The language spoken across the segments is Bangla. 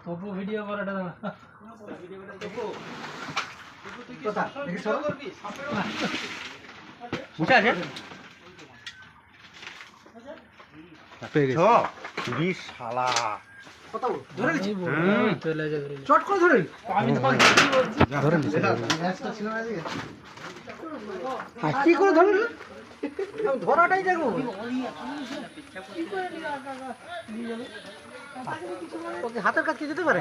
তপু ভিডিও করাটা দাও কথা দেখি সরো বুঝা আছে পেয়ে গেছে বিশ শালা কথা বল ধরে নিছি চলে যা ধরে চট করে ধরে আমি তোমাকে কি বলছি ধরে নিছে ম্যাচটা ছিল না এদিকে কি করে ধরে আমি ধরাটাই দেখো ওকে হাতের কাছে যেতে পারে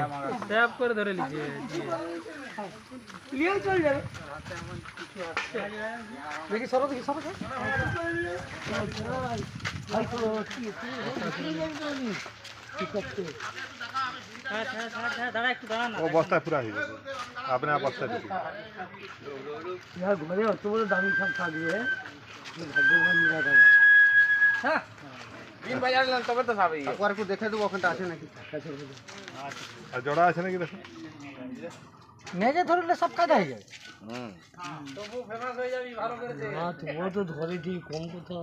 ট্যাপ করে ধরে লিজি ক্লিয়ার চলে যাবে দেখি সরো দাঁড়া একটু দাঁড়া না ও বস্তায় পুরা হয়ে গেছে আপনার বস্তায় ঢুকে ঘুমালে অত বড় দামি সব থাকবে ভাগ্যবান দাদা হ্যাঁ বিন বাজার নিলাম তবে তো খাবে একবার একটু দেখে দেবো ওখানটা আছে নাকি আর জোড়া আছে নাকি দেখো মেজে ধরলে সব কাজ হয়ে যাবে তবু ফেমাস হয়ে যাবি ভালো করেছে না তোমার তো ধরে দিই কম কথা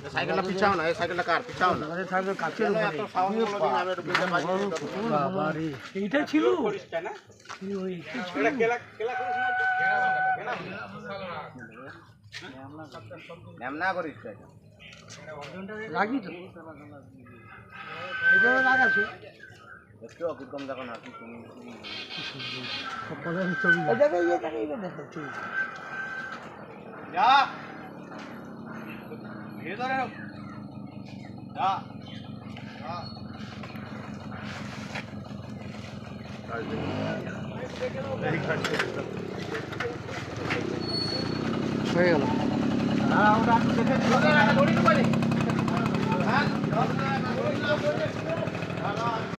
সাইকেলটা পিছাও না এই সাইকেলটা কার পিছাও না ধরে থাকবে কাছের এত সাহস বলো দিন আমি একটু বুঝতে পারছি বাবারে এইটা ছিল না করিস রাগি তো এটা রাগ আছে একটু কম দেখো না কি তুমি ছবি দেখো দেখো ঠিক যা ভেতরে ঢোক যা হয়ে গেল ওটা দেখে